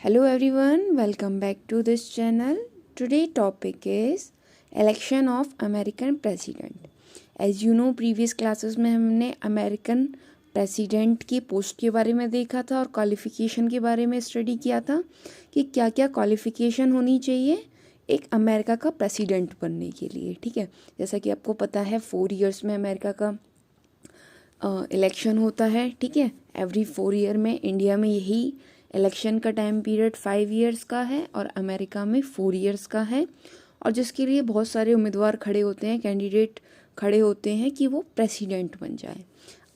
Hello everyone, welcome back to this channel. Today topic is election of American president. As you know, previous classes में हमने American president की post के बारे में देखा था और क्वालिफ़िकेशन के बारे में स्टडी किया था कि क्या क्या क्वालिफ़िकेशन होनी चाहिए एक अमेरिका का प्रेसिडेंट बनने के लिए। ठीक है, जैसा कि आपको पता है 4 इयर्स में अमेरिका का इलेक्शन होता है। ठीक है, एवरी 4 ईयर में। इंडिया में यही इलेक्शन का टाइम पीरियड 5 इयर्स का है और अमेरिका में 4 इयर्स का है, और जिसके लिए बहुत सारे उम्मीदवार खड़े होते हैं, कैंडिडेट खड़े होते हैं कि वो प्रेसिडेंट बन जाए।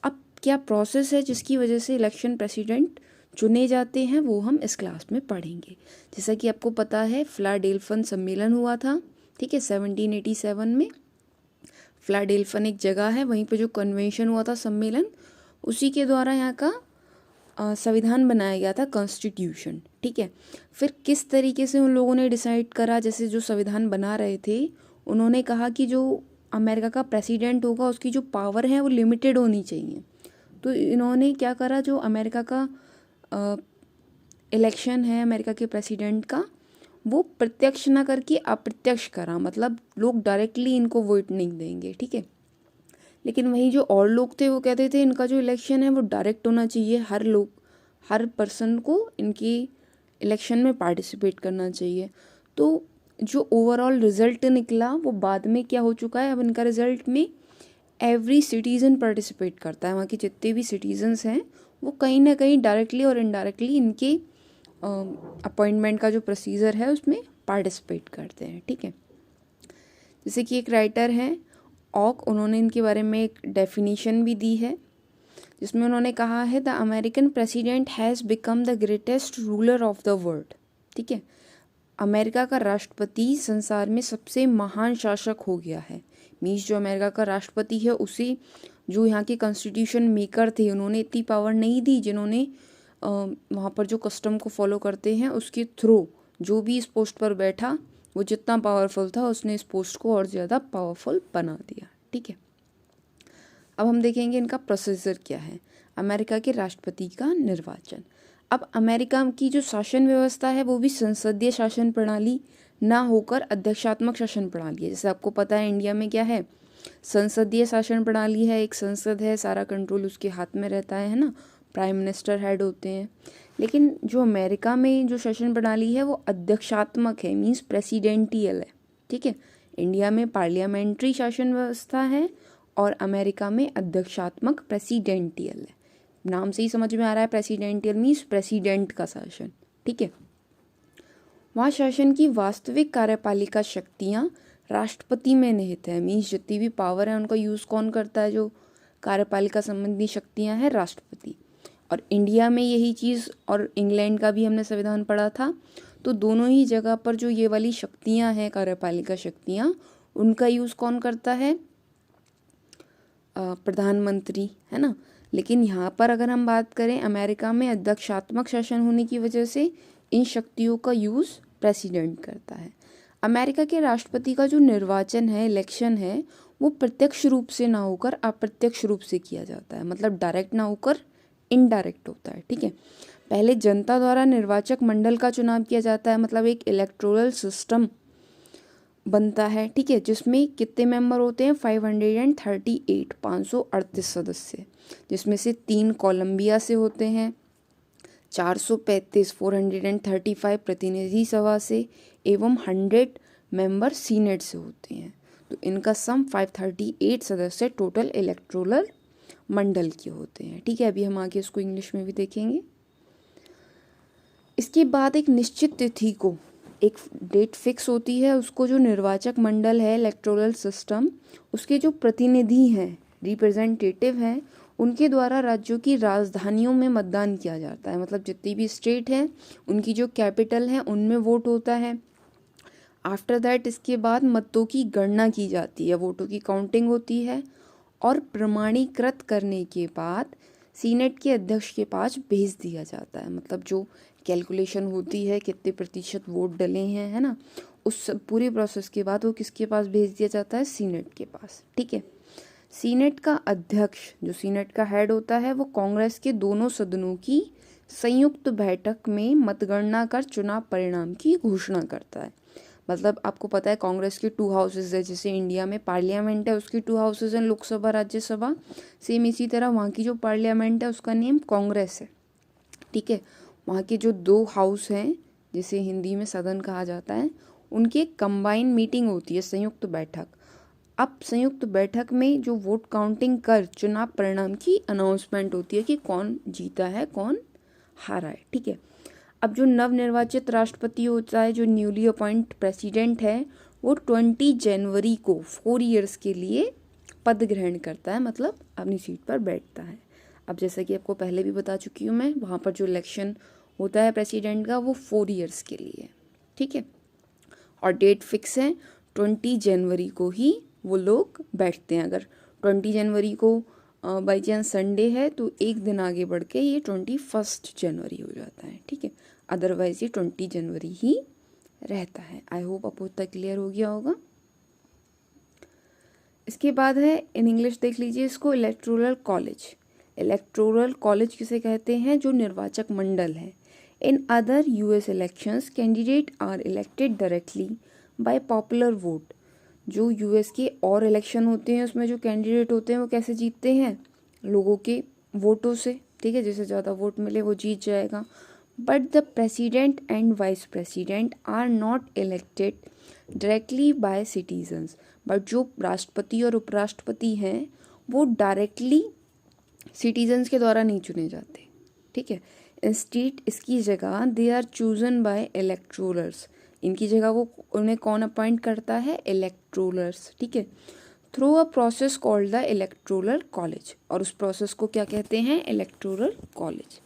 अब क्या प्रोसेस है जिसकी वजह से इलेक्शन प्रेसिडेंट चुने जाते हैं, वो हम इस क्लास में पढ़ेंगे। जैसा कि आपको पता है, फिलाडेल्फिया सम्मेलन हुआ था। ठीक है, 1787 में फिलाडेल्फिया एक जगह है, वहीं पे जो कन्वेंशन हुआ था, सम्मेलन, उसी के द्वारा यहाँ का संविधान बनाया गया था, कॉन्स्टिट्यूशन। ठीक है, फिर किस तरीके से उन लोगों ने डिसाइड करा, जैसे जो संविधान बना रहे थे उन्होंने कहा कि जो अमेरिका का प्रेसिडेंट होगा उसकी जो पावर है वो लिमिटेड होनी चाहिए। तो इन्होंने क्या करा, जो अमेरिका का इलेक्शन है अमेरिका के प्रेसिडेंट का, वो प्रत्यक्ष ना करके अप्रत्यक्ष करा, मतलब लोग डायरेक्टली इनको वोट नहीं देंगे। ठीक है, लेकिन वहीं जो और लोग थे वो कहते थे इनका जो इलेक्शन है वो डायरेक्ट होना चाहिए, हर पर्सन को इनकी इलेक्शन में पार्टिसिपेट करना चाहिए। तो जो ओवरऑल रिजल्ट निकला वो बाद में क्या हो चुका है, अब इनका रिजल्ट में एवरी सिटीज़न पार्टिसिपेट करता है। वहाँ के जितने भी सिटीजन्स हैं वो कहीं ना कहीं डायरेक्टली और इनडायरेक्टली इनके अपॉइंटमेंट का जो प्रोसीजर है उसमें पार्टिसिपेट करते हैं। ठीक है, जैसे कि एक राइटर हैं ऑक, उन्होंने इनके बारे में एक डेफिनेशन भी दी है, जिसमें उन्होंने कहा है the American president has become the greatest ruler of the world. ठीक है, अमेरिका का राष्ट्रपति संसार में सबसे महान शासक हो गया है। मीन्स जो अमेरिका का राष्ट्रपति है उसे जो यहाँ के कॉन्स्टिट्यूशन मेकर थे उन्होंने इतनी पावर नहीं दी जिन्होंने वहाँ पर जो कस्टम को फॉलो करते हैं उसके थ्रू जो भी इस पोस्ट पर बैठा वो जितना पावरफुल था उसने इस पोस्ट को और ज़्यादा पावरफुल बना दिया। ठीक है, अब हम देखेंगे इनका प्रोसीजर क्या है। अमेरिका के राष्ट्रपति का निर्वाचन। अब अमेरिका की जो शासन व्यवस्था है वो भी संसदीय शासन प्रणाली ना होकर अध्यक्षात्मक शासन प्रणाली है। जैसे आपको पता है इंडिया में क्या है, संसदीय शासन प्रणाली है, एक संसद है, सारा कंट्रोल उसके हाथ में रहता है ना, प्राइम मिनिस्टर हेड होते हैं। लेकिन जो अमेरिका में जो शासन प्रणाली है वो अध्यक्षात्मक है, मीन्स प्रेसिडेंटियल है। ठीक है, इंडिया में पार्लियामेंट्री शासन व्यवस्था है और अमेरिका में अध्यक्षात्मक प्रेसिडेंटियल है। नाम से ही समझ में आ रहा है, प्रेसिडेंटियल मीन्स प्रेसिडेंट का शासन। ठीक है, वहाँ शासन की वास्तविक कार्यपालिका शक्तियाँ राष्ट्रपति में निहित है, मीन्स जितनी भी पावर है उनका यूज़ कौन करता है, जो कार्यपालिका संबंधी शक्तियाँ हैं, राष्ट्रपति। और इंडिया में यही चीज़, और इंग्लैंड का भी हमने संविधान पढ़ा था, तो दोनों ही जगह पर जो ये वाली शक्तियाँ हैं, कार्यपालिका शक्तियाँ, उनका यूज़ कौन करता है, प्रधानमंत्री, है ना। लेकिन यहाँ पर अगर हम बात करें, अमेरिका में अध्यक्षात्मक शासन होने की वजह से इन शक्तियों का यूज़ प्रेसिडेंट करता है। अमेरिका के राष्ट्रपति का जो निर्वाचन है, इलेक्शन है, वो प्रत्यक्ष रूप से ना होकर अप्रत्यक्ष रूप से किया जाता है, मतलब डायरेक्ट ना होकर इनडायरेक्ट होता है। ठीक है, पहले जनता द्वारा निर्वाचक मंडल का चुनाव किया जाता है, मतलब एक इलेक्टोरल सिस्टम बनता है। ठीक है, जिसमें कितने मेंबर होते हैं, 538 सदस्य, जिसमें से 3 कोलंबिया से होते हैं, 435 435 प्रतिनिधि सभा से, एवं 100 मेंबर सीनेट से होते हैं। तो इनका सम 538 सदस्य टोटल इलेक्टोरल मंडल के होते हैं। ठीक है, अभी हम आगे इसको इंग्लिश में भी देखेंगे। इसके बाद एक निश्चित तिथि को एक डेट फिक्स होती है, उसको जो निर्वाचक मंडल है, इलेक्टोरल सिस्टम, उसके जो प्रतिनिधि हैं, रिप्रेजेंटेटिव हैं, उनके द्वारा राज्यों की राजधानियों में मतदान किया जाता है। मतलब जितनी भी स्टेट हैं उनकी जो कैपिटल है उनमें वोट होता है। आफ्टर दैट इसके बाद मतों की गणना की जाती है, वोटों की काउंटिंग होती है, और प्रमाणीकृत करने के बाद सीनेट के अध्यक्ष के पास भेज दिया जाता है। मतलब जो कैलकुलेशन होती है, कितने प्रतिशत वोट डले हैं, है ना, उस पूरी प्रोसेस के बाद वो किसके पास भेज दिया जाता है, सीनेट के पास। ठीक है, सीनेट का अध्यक्ष, जो सीनेट का हेड होता है, वो कांग्रेस के दोनों सदनों की संयुक्त बैठक में मतगणना कर चुनाव परिणाम की घोषणा करता है। मतलब आपको पता है कांग्रेस के 2 हाउसेज है, जैसे इंडिया में पार्लियामेंट है उसकी 2 हाउसेज हैं, लोकसभा राज्यसभा, सेम इसी तरह वहाँ की जो पार्लियामेंट है उसका नेम कांग्रेस है, ठीक है। वहाँ के जो 2 हाउस हैं, जिसे हिंदी में सदन कहा जाता है, उनकी एक कंबाइन मीटिंग होती है, संयुक्त बैठक। अब संयुक्त बैठक में जो वोट काउंटिंग कर चुनाव परिणाम की अनाउंसमेंट होती है कि कौन जीता है कौन हारा है, ठीक है। अब जो नवनिर्वाचित राष्ट्रपति होता है, जो न्यूली अपॉइंट प्रेसिडेंट है, वो 20 जनवरी को 4 ईयर्स के लिए पद ग्रहण करता है, मतलब अपनी सीट पर बैठता है। अब जैसा कि आपको पहले भी बता चुकी हूँ मैं, वहाँ पर जो इलेक्शन होता है प्रेसिडेंट का वो 4 ईयर्स के लिए है, ठीक है। और डेट फिक्स है 20 जनवरी को ही वो लोग बैठते हैं। अगर 20 जनवरी को बाई चांस संडे है तो एक दिन आगे बढ़ के ये 21 जनवरी हो जाता है, ठीक है। अदरवाइज ये 20 जनवरी ही रहता है। आई होप आपको इतना क्लियर हो गया होगा। इसके बाद है इन इंग्लिश देख लीजिए इसको, इलेक्टोरल कॉलेज। इलेक्टोरल कॉलेज किसे कहते हैं? जो निर्वाचक मंडल है। In other US elections candidate are elected directly by popular vote. जो यूएस के और इलेक्शन होते हैं उसमें जो कैंडिडेट होते हैं वो कैसे जीतते हैं? लोगों के वोटों से, ठीक है। जिसे ज़्यादा वोट मिले वो जीत जाएगा। But the president and vice president are not elected directly by citizens. But जो राष्ट्रपति और उपराष्ट्रपति हैं वो डायरेक्टली सिटीजन्स के द्वारा नहीं चुने जाते, ठीक है। इंस्टीट इसकी जगह they are chosen by electorals. इनकी जगह वो उन्हें कौन अपॉइंट करता है? इलेक्टोरल्स, ठीक है। Through a process called the electoral college. और उस प्रोसेस को क्या कहते हैं? Electoral college.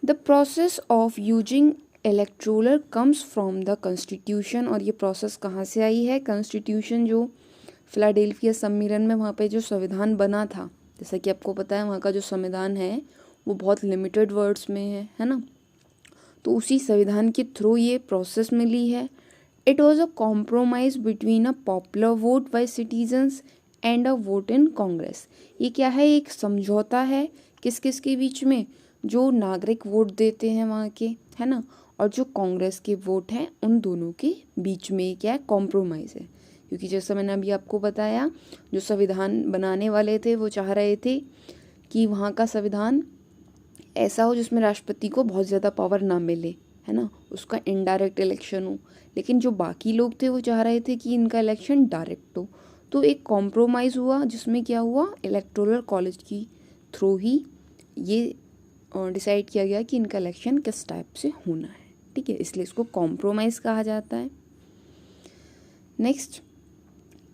The process of using electoral comes from the constitution. और ये प्रोसेस कहाँ से आई है? कॉन्स्टिट्यूशन जो फिलाडेल्फिया सम्मेलन में वहाँ पे जो संविधान बना था, जैसा कि आपको पता है वहाँ का जो संविधान है वो बहुत लिमिटेड वर्ड्स में है ना। तो उसी संविधान के थ्रू ये प्रोसेस मिली है। It was a compromise between a popular vote by citizens and a vote in Congress. ये क्या है? एक समझौता है किस किस के बीच में? जो नागरिक वोट देते हैं वहाँ के, है ना, और जो कांग्रेस के वोट हैं उन दोनों के बीच में क्या है? कॉम्प्रोमाइज़ है। क्योंकि जैसा मैंने अभी आपको बताया, जो संविधान बनाने वाले थे वो चाह रहे थे कि वहाँ का संविधान ऐसा हो जिसमें राष्ट्रपति को बहुत ज़्यादा पावर ना मिले, है ना, उसका इनडायरेक्ट इलेक्शन हो। लेकिन जो बाकी लोग थे वो चाह रहे थे कि इनका इलेक्शन डायरेक्ट हो। तो एक कॉम्प्रोमाइज़ हुआ जिसमें क्या हुआ? इलेक्टोरल कॉलेज की थ्रू ही ये डिसाइड किया गया कि इनका इलेक्शन किस टाइप से होना है, ठीक है। इसलिए इसको कॉम्प्रोमाइज़ कहा जाता है। Next,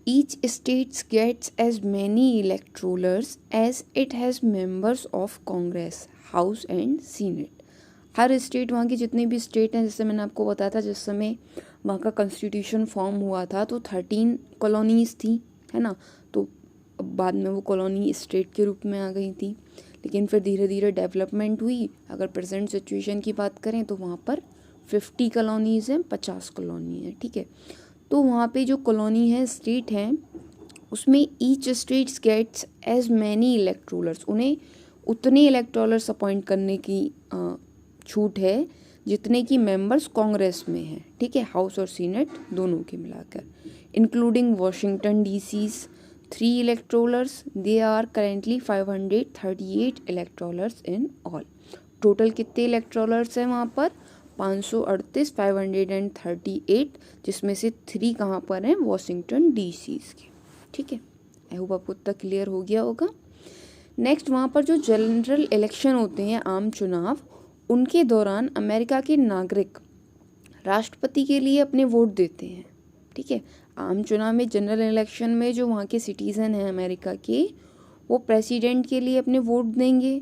each states gets as many electorals as it has members of Congress, House and Senate. हर स्टेट, वहाँ की जितनी भी स्टेट हैं, जैसे मैंने आपको बताया था जिस समय वहाँ का कॉन्स्टिट्यूशन फॉर्म हुआ था तो 13 कॉलोनीज़ थी, है ना। तो बाद में वो कॉलोनी स्टेट के रूप में आ गई थी। लेकिन फिर धीरे धीरे डेवलपमेंट हुई। अगर प्रेजेंट सिचुएशन की बात करें तो वहाँ पर 50 कॉलोनीज़ हैं, 50 कॉलोनी है, ठीक है। तो वहाँ पे जो कॉलोनी है, स्टेट हैं, उसमें each states gets as many electorals. उन्हें उतने इलेक्टोरल्स अपॉइंट करने की छूट है जितने की मेंबर्स कांग्रेस में हैं, ठीक है, हाउस और सीनेट दोनों के मिलाकर। Including Washington DC's 3 electorals, they are currently 538 electorals in all. Total कितने इलेक्टोरल्स हैं वहाँ पर? 538, 538, जिसमें से 3 कहाँ पर हैं? वाशिंगटन डीसी's के, ठीक है। आई होप आपको इतना क्लियर हो गया होगा। नेक्स्ट, वहाँ पर जो जनरल इलेक्शन होते हैं, आम चुनाव, उनके दौरान अमेरिका के नागरिक राष्ट्रपति के लिए अपने वोट देते हैं, ठीक है। आम चुनाव में, जनरल इलेक्शन में जो वहाँ के सिटीज़न हैं अमेरिका के, वो प्रेसिडेंट के लिए अपने वोट देंगे।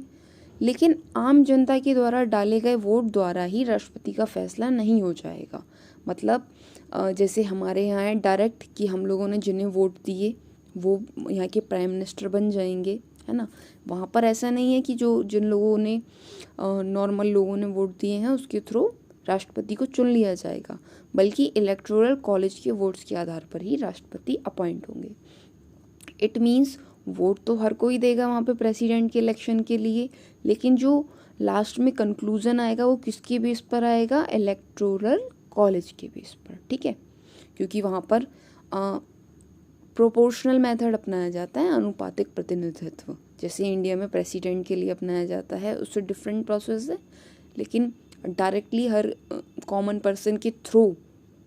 लेकिन आम जनता के द्वारा डाले गए वोट द्वारा ही राष्ट्रपति का फैसला नहीं हो जाएगा। मतलब जैसे हमारे यहाँ है डायरेक्ट कि हम लोगों ने जिन्हें वोट दिए वो यहाँ के प्राइम मिनिस्टर बन जाएंगे, है ना। वहाँ पर ऐसा नहीं है कि जिन लोगों ने नॉर्मल लोगों ने वोट दिए हैं उसके थ्रू राष्ट्रपति को चुन लिया जाएगा, बल्कि इलेक्टोरल कॉलेज के वोट्स के आधार पर ही राष्ट्रपति अपॉइंट होंगे। इट मीन्स वोट तो हर कोई देगा वहाँ पे प्रेसिडेंट के इलेक्शन के लिए, लेकिन जो लास्ट में कंक्लूजन आएगा वो किसके बेस पर आएगा, इलेक्टोरल कॉलेज के बेस पर, ठीक है, क्योंकि वहाँ पर प्रोपोर्शनल मेथड अपनाया जाता है, अनुपातिक प्रतिनिधित्व, जैसे इंडिया में प्रेसिडेंट के लिए अपनाया जाता है, उससे डिफरेंट प्रोसेस है, लेकिन डायरेक्टली हर कॉमन पर्सन के थ्रू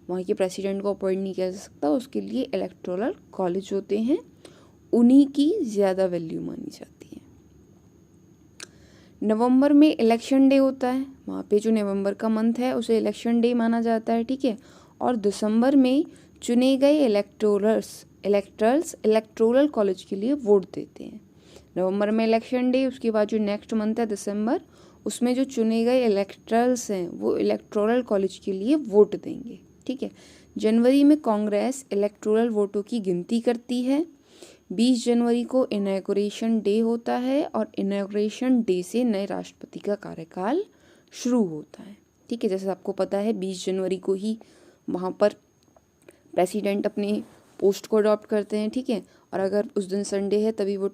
वहाँ के प्रेसिडेंट को अपॉइंट नहीं किया जा सकता, उसके लिए इलेक्टोरल कॉलेज होते हैं, उन्हीं की ज़्यादा वैल्यू मानी जाती है। नवंबर में इलेक्शन डे होता है, वहाँ पे जो नवंबर का मंथ है उसे इलेक्शन डे माना जाता है, ठीक है, और दिसंबर में चुने गए इलेक्टर्स इलेक्टोरल कॉलेज के लिए वोट देते हैं। नवंबर में इलेक्शन डे, उसके बाद जो नेक्स्ट मंथ है दिसंबर, उसमें जो चुने गए इलेक्टर्स हैं वो इलेक्टोरल कॉलेज के लिए वोट देंगे, ठीक है। जनवरी में कांग्रेस इलेक्टोरल वोटों की गिनती करती है। 20 जनवरी को इनॉग्रेशन डे होता है और इनॉग्रेशन डे से नए राष्ट्रपति का कार्यकाल शुरू होता है, ठीक है। जैसे आपको पता है 20 जनवरी को ही वहाँ पर प्रेसिडेंट अपने पोस्ट को अडॉप्ट करते हैं, ठीक है, और अगर उस दिन संडे है तभी वो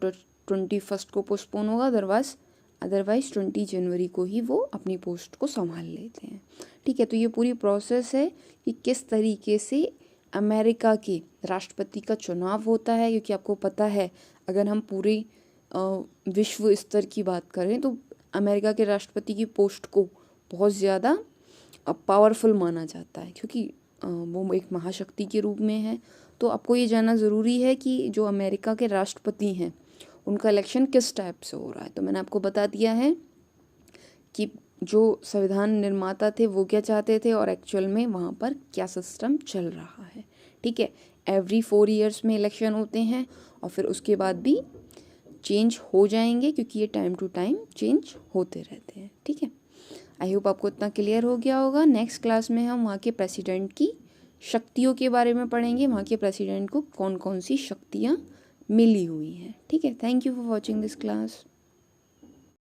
21 को पोस्टपोन होगा, अदरवाइज 20 जनवरी को ही वो अपनी पोस्ट को संभाल लेते हैं, ठीक है। तो ये पूरी प्रोसेस है कि किस तरीके से अमेरिका के राष्ट्रपति का चुनाव होता है, क्योंकि आपको पता है अगर हम पूरे विश्व स्तर की बात करें तो अमेरिका के राष्ट्रपति की पोस्ट को बहुत ज़्यादा पावरफुल माना जाता है, क्योंकि वो एक महाशक्ति के रूप में है। तो आपको ये जानना ज़रूरी है कि जो अमेरिका के राष्ट्रपति हैं उनका इलेक्शन किस टाइप से हो रहा है। तो मैंने आपको बता दिया है कि जो संविधान निर्माता थे वो क्या चाहते थे और एक्चुअल में वहाँ पर क्या सिस्टम चल रहा है, ठीक है। एवरी 4 ईयर्स में इलेक्शन होते हैं और फिर उसके बाद भी चेंज हो जाएंगे, क्योंकि ये टाइम टू टाइम चेंज होते रहते हैं, ठीक है। आई होप आपको इतना क्लियर हो गया होगा। नेक्स्ट क्लास में हम वहाँ के प्रेसिडेंट की शक्तियों के बारे में पढ़ेंगे, वहाँ के प्रेसिडेंट को कौन कौन सी शक्तियाँ मिली हुई हैं, ठीक है। Thank you for watching this class.